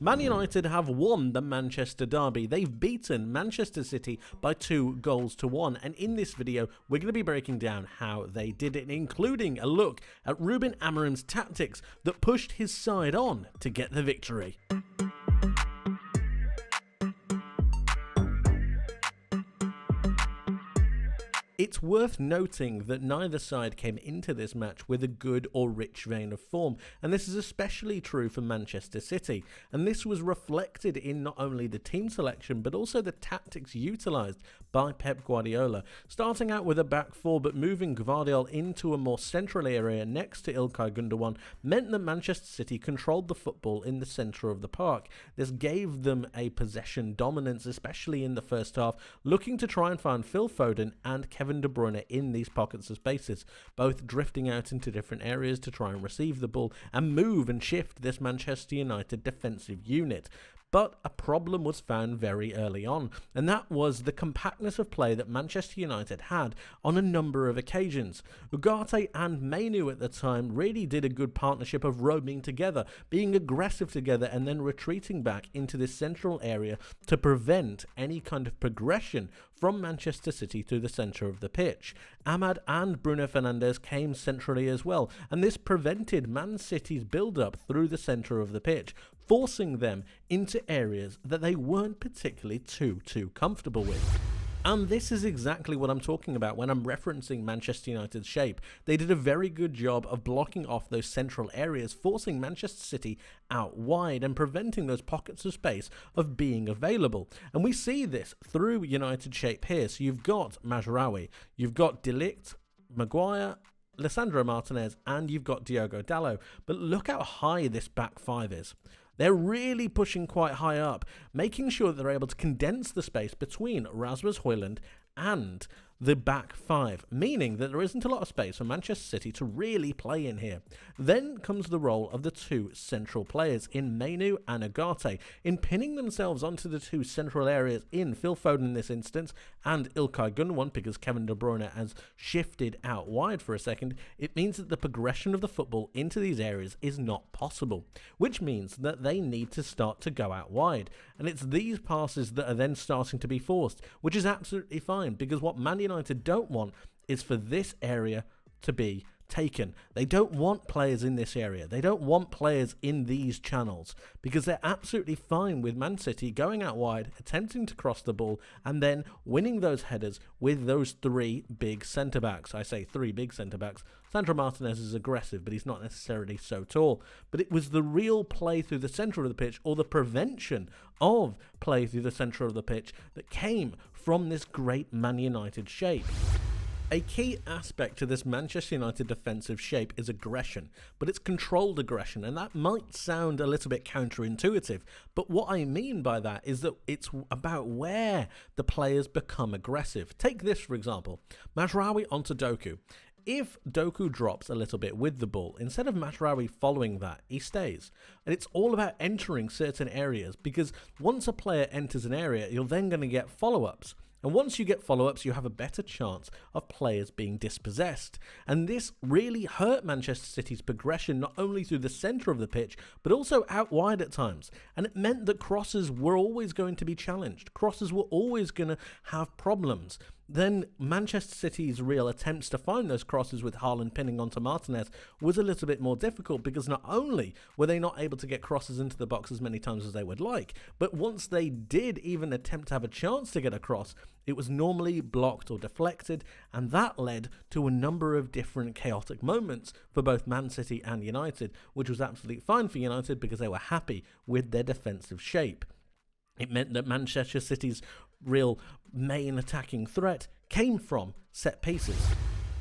Man United have won the Manchester derby. They've beaten Manchester City by 2-1, and in this video we're going to be breaking down how they did it, including a look at Ruben Amorim's tactics that pushed his side on to get the victory. It's worth noting that neither side came into this match with a good or rich vein of form, and this is especially true for Manchester City, and this was reflected in not only the team selection but also the tactics utilised by Pep Guardiola, starting out with a back four but moving Guardiola into a more central area next to İlkay Gündoğan meant that Manchester City controlled the football in the centre of the park. This gave them a possession dominance, especially in the first half, looking to try and find Phil Foden and Kevin De Bruyne in these pockets of spaces, both drifting out into different areas to try and receive the ball and move and shift this Manchester United defensive unit. But a problem was found very early on, and that was the compactness of play that Manchester United had on a number of occasions. Ugarte and Mainoo at the time really did a good partnership of roaming together, being aggressive together and then retreating back into this central area to prevent any kind of progression from Manchester City to the centre of the pitch. Ahmad and Bruno Fernandes came centrally as well, and this prevented Man City's build-up through the centre of the pitch, forcing them into areas that they weren't particularly too comfortable with. And this is exactly what I'm talking about when I'm referencing Manchester United's shape. They did a very good job of blocking off those central areas, forcing Manchester City out wide and preventing those pockets of space of being available. And we see this through United's shape here. So you've got Mazraoui, you've got De Ligt, Maguire, Lisandro Martinez, and you've got Diogo Dalot. But look how high this back five is. They're really pushing quite high up, making sure that they're able to condense the space between Rasmus Højlund and the back five, meaning that there isn't a lot of space for Manchester City to really play in here. Then comes the role of the two central players in Mainoo and Ugarte, in pinning themselves onto the two central areas in Phil Foden in this instance and İlkay Gündoğan, because Kevin De Bruyne has shifted out wide for a second. It means that the progression of the football into these areas is not possible, which means that they need to start to go out wide, and it's these passes that are then starting to be forced, which is absolutely fine, because what Man United don't want is for this area to be taken. They don't want players in this area. They don't want players in these channels, because they're absolutely fine with Man City going out wide, attempting to cross the ball, and then winning those headers with those three big centre-backs. I say three big centre-backs. Sandro Martinez is aggressive, but he's not necessarily so tall. But it was the real play through the centre of the pitch, or the prevention of play through the centre of the pitch, that came from this great Man United shape. A key aspect to this Manchester United defensive shape is aggression, but it's controlled aggression, and that might sound a little bit counterintuitive, but what I mean by that is that it's about where the players become aggressive. Take this, for example, Mazraoui onto Doku. If Doku drops a little bit with the ball, instead of Mazraoui following that, he stays. And it's all about entering certain areas, because once a player enters an area, you're then going to get follow-ups. And once you get follow-ups, you have a better chance of players being dispossessed. And this really hurt Manchester City's progression, not only through the centre of the pitch, but also out wide at times. And it meant that crosses were always going to be challenged. Crosses were always going to have problems. Then Manchester City's real attempts to find those crosses with Haaland pinning onto Martinez was a little bit more difficult, because not only were they not able to get crosses into the box as many times as they would like, but once they did even attempt to have a chance to get a cross, it was normally blocked or deflected, and that led to a number of different chaotic moments for both Man City and United, which was absolutely fine for United because they were happy with their defensive shape. It meant that Manchester City's real main attacking threat came from set pieces.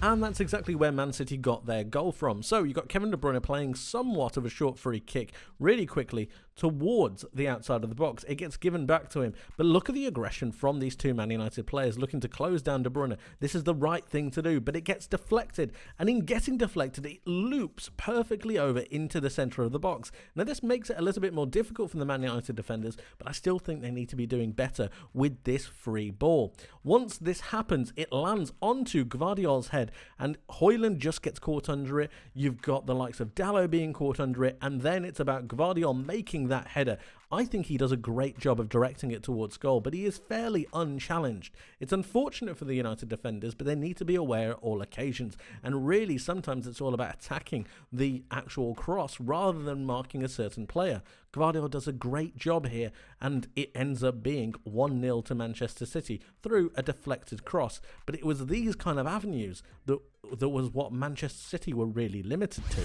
And that's exactly where Man City got their goal from. So you got Kevin De Bruyne playing somewhat of a short free kick really quickly towards the outside of the box. It gets given back to him. But look at the aggression from these two Man United players looking to close down De Bruyne. This is the right thing to do, but it gets deflected. And in getting deflected, it loops perfectly over into the centre of the box. Now this makes it a little bit more difficult for the Man United defenders, but I still think they need to be doing better with this free ball. Once this happens, it lands onto Guardiola's head, and Højlund just gets caught under it. You've got the likes of Dalot being caught under it, and then it's about Guardiola making that header I think he does a great job of directing it towards goal, but he is fairly unchallenged. It's unfortunate for the United defenders, but they need to be aware at all occasions, and really sometimes it's all about attacking the actual cross rather than marking a certain player. Guardiola does a great job here, and it ends up being 1-0 to Manchester City through a deflected cross, but it was these kind of avenues that was what Manchester City were really limited to.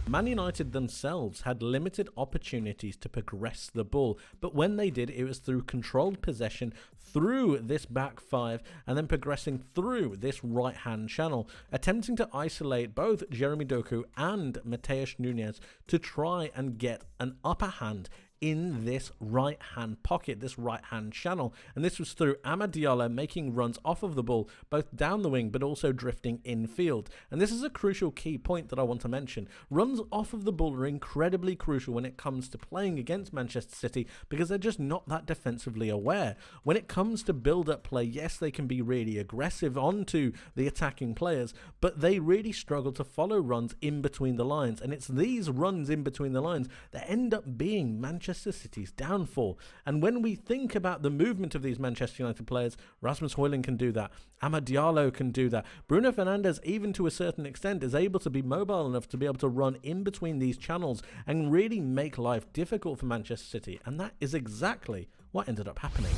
Man United themselves had limited opportunities to progress the ball, but when they did, it was through controlled possession through this back five and then progressing through this right-hand channel, attempting to isolate both Jeremy Doku and Matheus Nunes to try and get an upper hand in this right-hand pocket, this right-hand channel. And this was through Amad Diallo making runs off of the ball, both down the wing but also drifting infield. And this is a crucial key point that I want to mention. Runs off of the ball are incredibly crucial when it comes to playing against Manchester City because they're just not that defensively aware. When it comes to build-up play, yes, they can be really aggressive onto the attacking players, but they really struggle to follow runs in between the lines. And it's these runs in between the lines that end up being Manchester City's downfall. And when we think about the movement of these Manchester United players, Rasmus Højlund can do that, Amad Diallo can do that, Bruno Fernandes, even to a certain extent, is able to be mobile enough to be able to run in between these channels and really make life difficult for Manchester City, and that is exactly what ended up happening.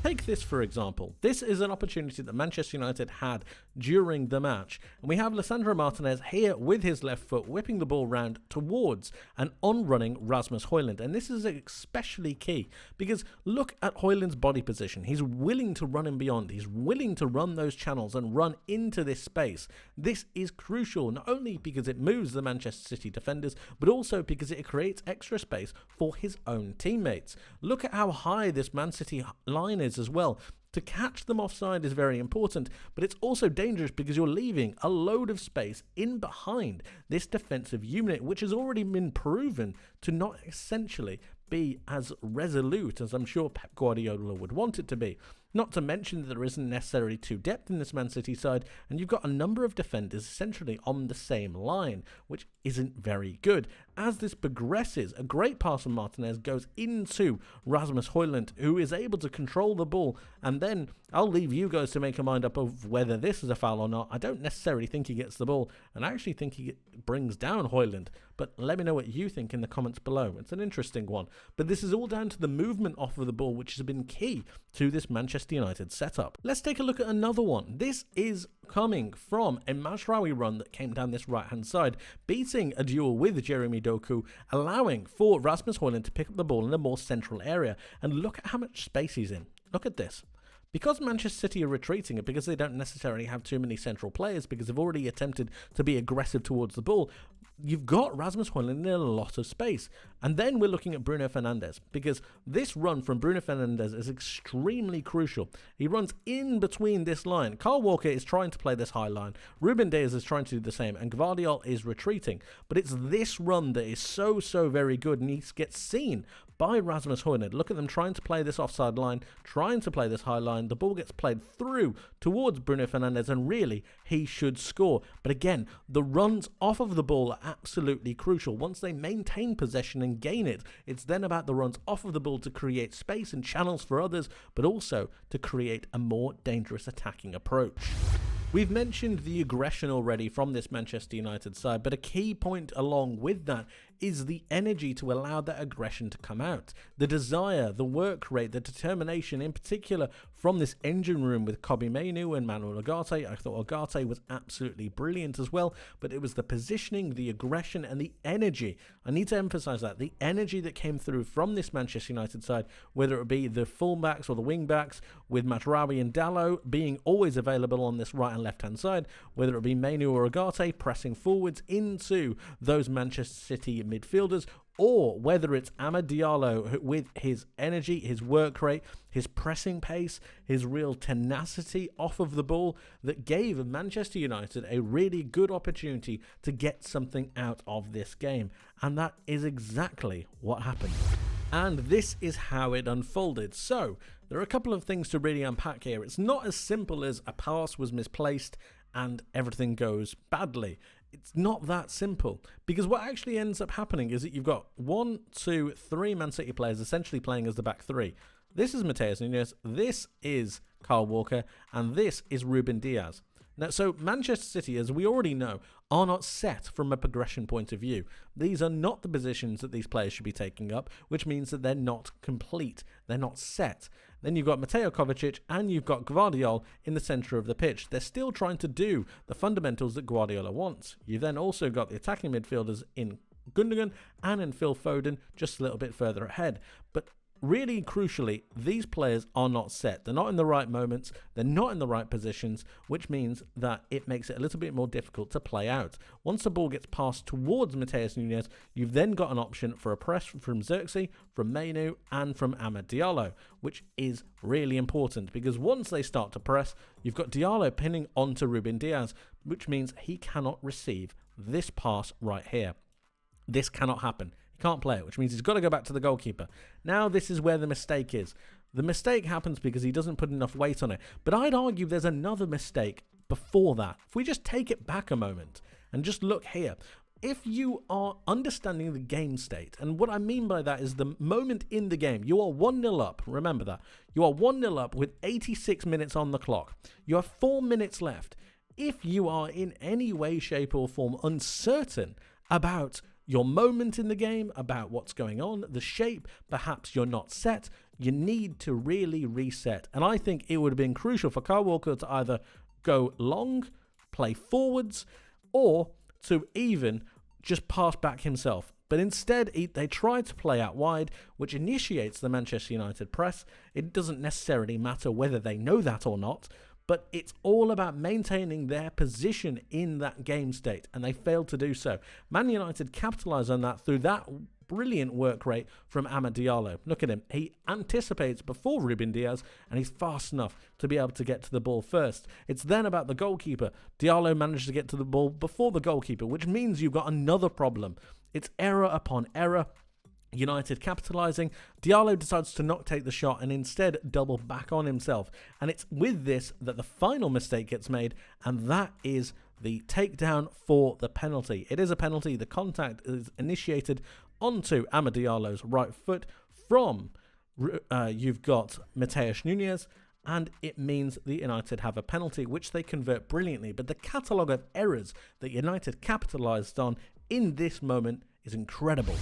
Take this for example. This is an opportunity that Manchester United had during the match. And we have Lisandro Martinez here with his left foot whipping the ball round towards an on-running Rasmus Højlund. And this is especially key because look at Højlund's body position. He's willing to run in beyond. He's willing to run those channels and run into this space. This is crucial, not only because it moves the Manchester City defenders, but also because it creates extra space for his own teammates. Look at how high this Man City line is as well. To catch them offside is very important, but it's also dangerous because you're leaving a load of space in behind this defensive unit, which has already been proven to not essentially be as resolute as I'm sure Pep Guardiola would want it to be. Not to mention that there isn't necessarily too depth in this Man City side, and you've got a number of defenders essentially on the same line, which isn't very good. As this progresses, a great pass from Martinez goes into Rasmus Højlund, who is able to control the ball, and then I'll leave you guys to make a mind up of whether this is a foul or not. I don't necessarily think he gets the ball, and I actually think he brings down Højlund, but let me know what you think in the comments below. It's an interesting one, but this is all down to the movement off of the ball, which has been key to this Manchester United setup. Let's take a look at another one. This is coming from a Mazraoui run that came down this right-hand side, beating a duel with Jeremy Doku, allowing for Rasmus Højlund to pick up the ball in a more central area. And look at how much space he's in. Look at this. Because Manchester City are retreating and because they don't necessarily have too many central players, because they've already attempted to be aggressive towards the ball, you've got Rasmus Højlund in a lot of space. And then we're looking at Bruno Fernandes, because this run from Bruno Fernandes is extremely crucial. He runs in between this line. Kyle Walker is trying to play this high line. Ruben Dias is trying to do the same, and Guardiola is retreating. But it's this run that is so very good, and he gets seen by Rasmus Højlund. Look at them trying to play this offside line, trying to play this high line. The ball gets played through towards Bruno Fernandes, and really, he should score. But again, the runs off of the ball are absolutely crucial. Once they maintain possession and gain it, it's then about the runs off of the ball to create space and channels for others, but also to create a more dangerous attacking approach. We've mentioned the aggression already from this Manchester United side, but a key point along with that is the energy to allow that aggression to come out. The desire, the work rate, the determination, in particular from this engine room with Kobbie Mainoo and Manuel Ugarte. I thought Ugarte was absolutely brilliant as well, but it was the positioning, the aggression, and the energy. I need to emphasise that. The energy that came through from this Manchester United side, whether it be the fullbacks or the wing-backs, with Mazraoui and Dalot being always available on this right and left-hand side, whether it be Mainoo or Ugarte pressing forwards into those Manchester City midfielders, or whether it's Amad Diallo with his energy, his work rate, his pressing pace, his real tenacity off of the ball that gave Manchester United a really good opportunity to get something out of this game. And that is exactly what happened. And this is how it unfolded. So, there are a couple of things to really unpack here. It's not as simple as a pass was misplaced and everything goes badly. It's not that simple, because what actually ends up happening is that you've got 1, 2, 3 Man City players essentially playing as the back three. This is Matheus Nunes, this is Kyle Walker, and this is Ruben Dias. Now, so Manchester City, as we already know, are not set from a progression point of view. These are not the positions that these players should be taking up, which means that they're not complete. They're not set. Then you've got Mateo Kovacic and you've got Guardiola in the centre of the pitch. They're still trying to do the fundamentals that Guardiola wants. You've then also got the attacking midfielders in Gundogan and in Phil Foden just a little bit further ahead. But really crucially, these players are not set. They're not in the right moments. They're not in the right positions, which means that it makes it a little bit more difficult to play out. Once the ball gets passed towards Matheus Nunes, you've then got an option for a press from Xerxes, from Mainu, and from Amad Diallo, which is really important because once they start to press, you've got Diallo pinning onto Ruben Dias, which means he cannot receive this pass right here. This cannot happen. Can't play it, which means he's got to go back to the goalkeeper. Now this is where the mistake is. The mistake happens because he doesn't put enough weight on it. But I'd argue there's another mistake before that. If we just take it back a moment and just look here. If you are understanding the game state, and what I mean by that is the moment in the game, you are 1-0 up. Remember that. You are 1-0 up with 86 minutes on the clock. You have 4 minutes left. If you are in any way, shape or form uncertain about your moment in the game, about what's going on, the shape, perhaps you're not set, you need to really reset. And I think it would have been crucial for Kyle Walker to either go long, play forwards, or to even just pass back himself. But instead, they tried to play out wide, which initiates the Manchester United press. It doesn't necessarily matter whether they know that or not, but it's all about maintaining their position in that game state, and they failed to do so. Man United capitalised on that through that brilliant work rate from Amad Diallo. Look at him. He anticipates before Ruben Dias, and he's fast enough to be able to get to the ball first. It's then about the goalkeeper. Diallo managed to get to the ball before the goalkeeper, which means you've got another problem. It's error upon error. United capitalising. Diallo decides to not take the shot and instead double back on himself. And it's with this that the final mistake gets made, and that is the takedown for the penalty. It is a penalty. The contact is initiated onto Amad Diallo's right foot from you've got Matheus Nunes, and it means that United have a penalty, which they convert brilliantly. But the catalogue of errors that United capitalised on in this moment is incredible.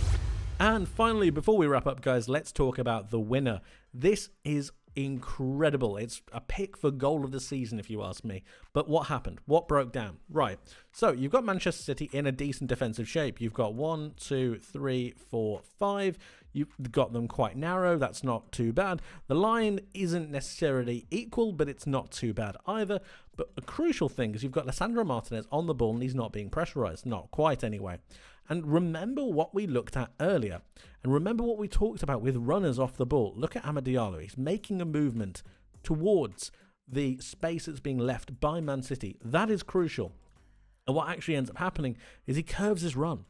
And finally, before we wrap up, guys, let's talk about the winner. This is incredible. It's a pick for goal of the season, if you ask me. But what happened? What broke down? Right. So you've got Manchester City in a decent defensive shape. You've got 1, 2, 3, 4, 5. You've got them quite narrow. That's not too bad. The line isn't necessarily equal, but it's not too bad either. But a crucial thing is you've got Lisandro Martinez on the ball and he's not being pressurised. Not quite anyway. And remember what we looked at earlier. And remember what we talked about with runners off the ball. Look at Amad Diallo. He's making a movement towards the space that's being left by Man City. That is crucial. And what actually ends up happening is he curves his run.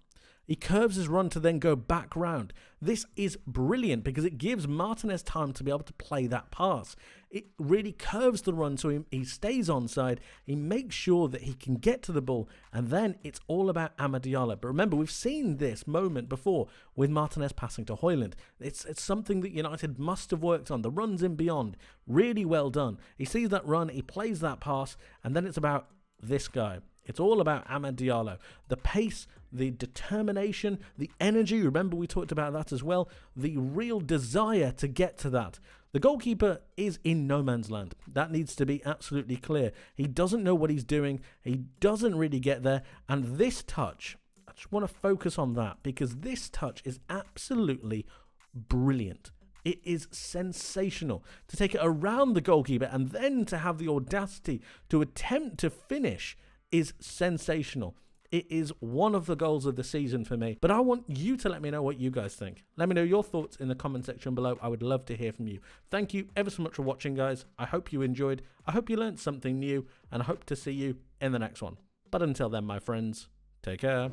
He curves his run to then go back round. This is brilliant because it gives Martinez time to be able to play that pass. It really curves the run so he stays onside. He makes sure that he can get to the ball, and then it's all about Amad Diallo. But remember, we've seen this moment before with Martinez passing to Højlund. It's something that United must have worked on. The runs in beyond, really well done. He sees that run, he plays that pass, and then it's about this guy. It's all about Amad Diallo. The pace, the determination, the energy. Remember, we talked about that as well. The real desire to get to that. The goalkeeper is in no man's land. That needs to be absolutely clear. He doesn't know what he's doing. He doesn't really get there. And this touch, I just want to focus on that because this touch is absolutely brilliant. It is sensational to take it around the goalkeeper and then to have the audacity to attempt to finish is sensational. It is one of the goals of the season for me. But I want you to let me know what you guys think. Let me know your thoughts in the comment section below. I would love to hear from you. Thank you ever so much for watching, guys. I hope you enjoyed. I hope you learned something new, and I hope to see you in the next one. But until then, my friends, take care.